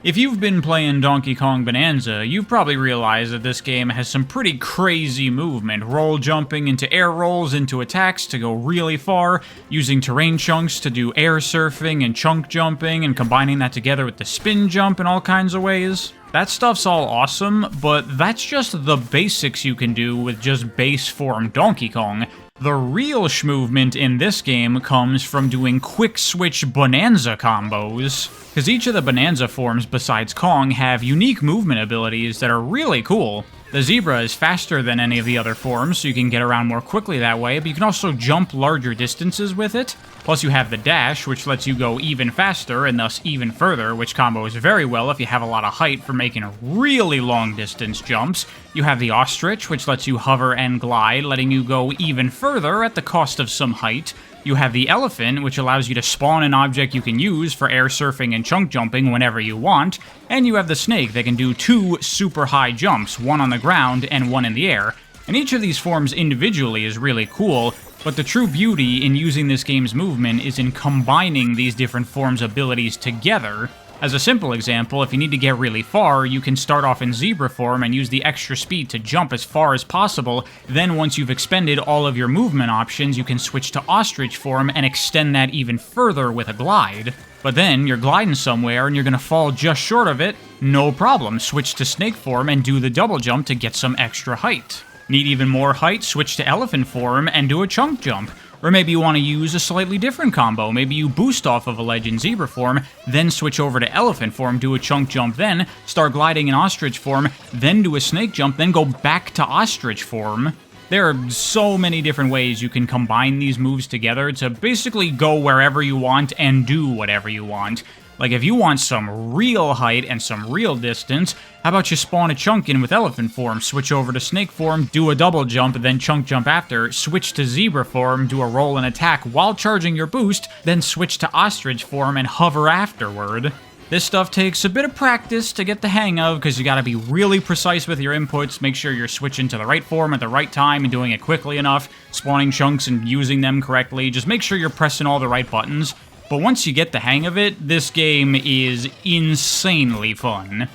If you've been playing Donkey Kong Bonanza, you've probably realized that this game has some pretty crazy movement, roll jumping into air rolls into attacks to go really far, using terrain chunks to do air surfing and chunk jumping, and combining that together with the spin jump in all kinds of ways. That stuff's all awesome, but that's just the basics you can do with just base form Donkey Kong. The real schmovement in this game comes from doing quick switch Bananza combos, because each of the Bananza forms besides Kong have unique movement abilities that are really cool. The zebra is faster than any of the other forms, so you can get around more quickly that way, but you can also jump larger distances with it. Plus you have the dash, which lets you go even faster and thus even further, which combos very well if you have a lot of height for making really long distance jumps. You have the ostrich, which lets you hover and glide, letting you go even further at the cost of some height. You have the elephant, which allows you to spawn an object you can use for air surfing and chunk jumping whenever you want. And you have the snake that can do 2 super high jumps, one on the ground and one in the air. And each of these forms individually is really cool, but the true beauty in using this game's movement is in combining these different forms' abilities together. As a simple example, if you need to get really far, you can start off in zebra form and use the extra speed to jump as far as possible. Then once you've expended all of your movement options, you can switch to ostrich form and extend that even further with a glide. But then you're gliding somewhere and you're gonna fall just short of it. No problem, switch to snake form and do the double jump to get some extra height. Need even more height? Switch to elephant form and do a chunk jump. Or maybe you want to use a slightly different combo. Maybe you boost off of a ledge in zebra form, then switch over to elephant form, do a chunk jump then, start gliding in ostrich form, then do a snake jump, then go back to ostrich form. There are so many different ways you can combine these moves together to basically go wherever you want and do whatever you want. Like if you want some real height and some real distance, how about you spawn a chunk in with elephant form, switch over to snake form, do a double jump, then chunk jump after, switch to zebra form, do a roll and attack while charging your boost, then switch to ostrich form and hover afterward. This stuff takes a bit of practice to get the hang of, because you gotta be really precise with your inputs, make sure you're switching to the right form at the right time and doing it quickly enough, spawning chunks and using them correctly, just make sure you're pressing all the right buttons. But once you get the hang of it, this game is insanely fun.